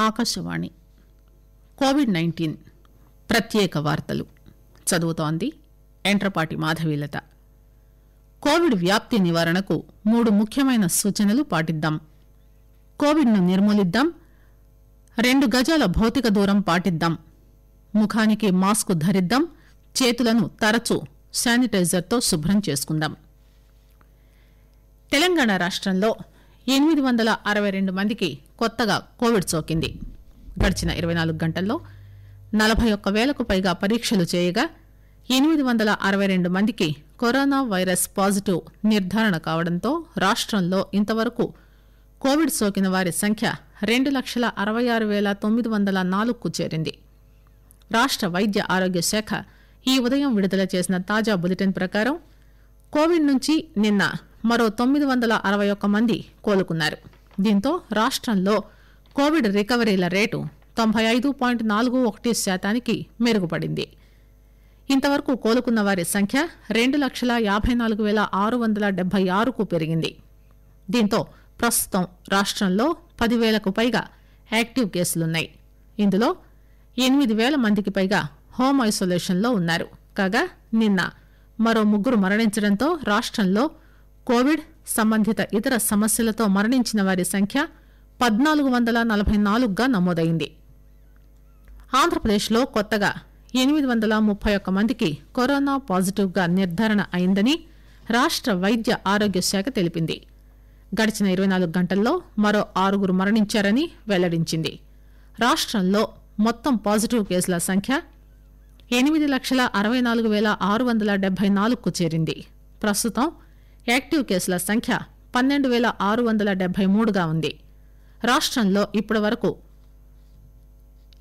Akashvani COVID-19 ప్రత్యేక వార్తలు చదువుతోంది ఎంట్రపాటి మాధవీలత. కోవిడ్ వ్యాప్తి నివారణకు 3 ముఖ్యమైన సూచనలు పాటిద్దాం. కోవిడ్ను నిర్మూలిద్దాం. 2 గజాల భౌతిక దూరం పాటిద్దాం. ముఖానికి మాస్కు ధరిద్దాం. చేతులను తరచూ శానిటైజర్తో శుభ్రం చేసుకుందాం. తెలంగాణ రాష్ట్రంలో 862 మందికి కొత్తగా కోవిడ్ సోకింది. గడిచిన 24 గంటల్లో 41,000కు పైగా పరీక్షలు చేయగా 862 మందికి కరోనా వైరస్ పాజిటివ్ నిర్ధారణ కావడంతో రాష్ట్రంలో ఇంతవరకు కోవిడ్ సోకిన వారి సంఖ్య 2,66,904కు చేరింది. రాష్ట్ర వైద్య ఆరోగ్య శాఖ ఈ ఉదయం విడుదల చేసిన తాజా బులెటిన్ ప్రకారం కోవిడ్ నుంచి నిన్న మరో 961 మంది కోలుకున్నారు. దీంతో రాష్ట్రంలో కోవిడ్ రికవరీల రేటు 95.41% మెరుగుపడింది. ఇంతవరకు కోలుకున్న వారి సంఖ్య 2,54,676కు పెరిగింది. దీంతో ప్రస్తుతం రాష్ట్రంలో 10,000కు పైగా యాక్టివ్ కేసులున్నాయి. ఇందులో 8,000 మందికి పైగా హోం ఐసోలేషన్లో ఉన్నారు. కాగా నిన్న మరో 3 మరణించడంతో రాష్ట్రంలో కోవిడ్ సంబంధిత ఇతర సమస్యలతో మరణించిన వారి సంఖ్య 1,444గా నమోదైంది. ఆంధ్రప్రదేశ్లో కొత్తగా 831 మందికి కరోనా పాజిటివ్గా నిర్ధారణ అయిందని రాష్ట్ర వైద్య ఆరోగ్య శాఖ తెలిపింది. గడిచిన 24 గంటల్లో మరో 6 మరణించారని వెల్లడించింది. రాష్ట్రంలో మొత్తం పాజిటివ్ కేసుల సంఖ్య 8,64,674కు చేరింది. ప్రస్తుతం యాక్టివ్ కేసుల సంఖ్య 12,673గా ఉంది. రాష్ట్రంలో ఇప్పటి వరకు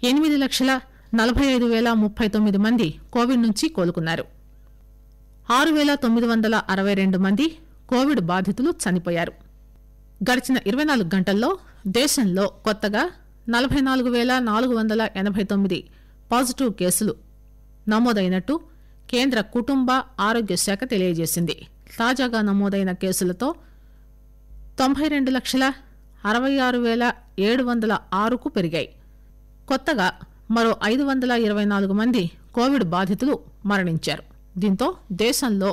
8,45,039 మంది కోవిడ్ నుంచి కోలుకున్నారు. 6,962 మంది కోవిడ్ బాధితులు చనిపోయారు. గడిచిన 24 గంటల్లో దేశంలో కొత్తగా 44,489 పాజిటివ్ కేసులు నమోదైనట్టు కేంద్ర కుటుంబ ఆరోగ్య శాఖ తెలియజేసింది. తాజాగా నమోదైన కేసులతో 92,66,706కు పెరిగాయి. కొత్తగా మరో 524 మంది కోవిడ్ బాధితులు మరణించారు. దీంతో దేశంలో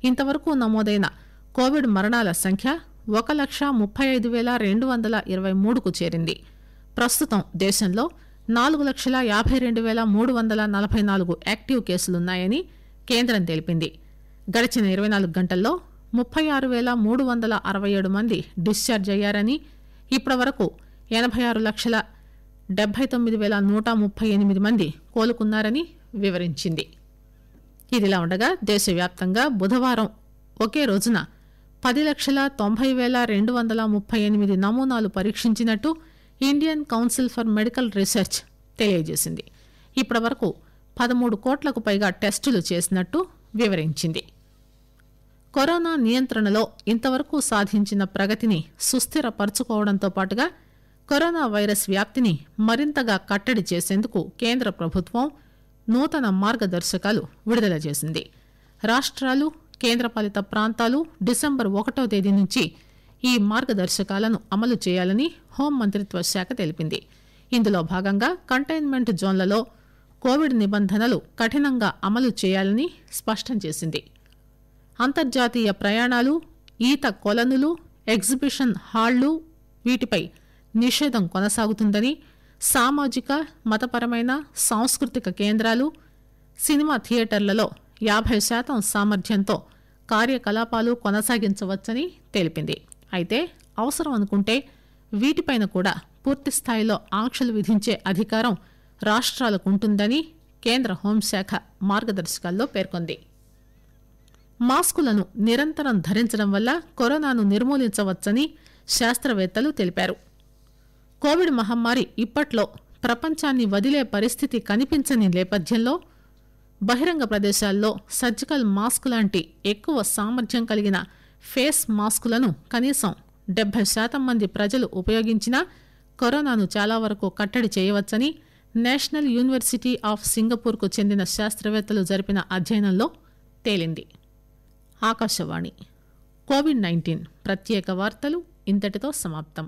ఇంతవరకు నమోదైన కోవిడ్ మరణాల సంఖ్య 1,35,223కు చేరింది. ప్రస్తుతం దేశంలో 4,52,344 యాక్టివ్ కేసులున్నాయని కేంద్రం తెలిపింది. గడిచిన 24 గంటల్లో 36,367 మంది డిశ్చార్జ్ అయ్యారని, ఇప్పటి వరకు 86,79,138 మంది కోలుకున్నారని వివరించింది. ఇదిలా ఉండగా దేశవ్యాప్తంగా బుధవారం ఒకే రోజున 10,90,238 నమూనాలు పరీక్షించినట్టు Indian council for medical research తెలియజేసింది. ఇప్పటి వరకు 13 కోట్లకు పైగా టెస్టులు చేసినట్టు వివరించింది. కరోనా నియంత్రణలో ఇంతవరకు సాధించిన ప్రగతిని సుస్థిరపరచుకోవడంతో పాటుగా కరోనా వైరస్ వ్యాప్తిని మరింతగా కట్టడి చేసేందుకు కేంద్ర ప్రభుత్వం నూతన మార్గదర్శకాలు విడుదల చేసింది. రాష్ట్రాలు, కేంద్రపాలిత ప్రాంతాలు డిసెంబర్ 1వ తేదీ నుంచి ఈ మార్గదర్శకాలను అమలు చేయాలని హోం మంత్రిత్వ శాఖ తెలిపింది. ఇందులో భాగంగా కంటైన్మెంట్ జోన్లలో కోవిడ్ నిబంధనలు కఠినంగా అమలు చేయాలని స్పష్టం చేసింది. అంతర్జాతీయ ప్రయాణాలు, ఈత కొలనులు, ఎగ్జిబిషన్ హాళ్లు వీటిపై నిషేధం కొనసాగుతుందని, సామాజిక, మతపరమైన, సాంస్కృతిక కేంద్రాలు, సినిమా థియేటర్లలో 50% సామర్థ్యంతో కార్యకలాపాలు కొనసాగించవచ్చని తెలిపింది. అయితే అవసరం అనుకుంటే వీటిపైన కూడా పూర్తిస్థాయిలో ఆంక్షలు విధించే అధికారం రాష్ట్రాలకు ఉంటుందని కేంద్ర హోంశాఖ మార్గదర్శకాల్లో పేర్కొంది. మాస్కులను నిరంతరం ధరించడం వల్ల కరోనాను నిర్మూలించవచ్చని శాస్త్రవేత్తలు తెలిపారు. కోవిడ్ మహమ్మారి ఇప్పట్లో ప్రపంచాన్ని వదిలే పరిస్థితి కనిపించని నేపథ్యంలో బహిరంగ ప్రదేశాల్లో సర్జికల్ మాస్క్ లాంటి ఎక్కువ సామర్థ్యం కలిగిన ఫేస్ మాస్కులను కనీసం 70% మంది ప్రజలు ఉపయోగించినా కరోనాను చాలా వరకు కట్టడి చేయవచ్చని నేషనల్ యూనివర్సిటీ ఆఫ్ సింగపూర్కు చెందిన శాస్త్రవేత్తలు జరిపిన అధ్యయనంలో తేలింది. ఆకాశవాణి కోవిడ్-19 ప్రత్యేక వార్తలు ఇంతటితో సమాప్తం.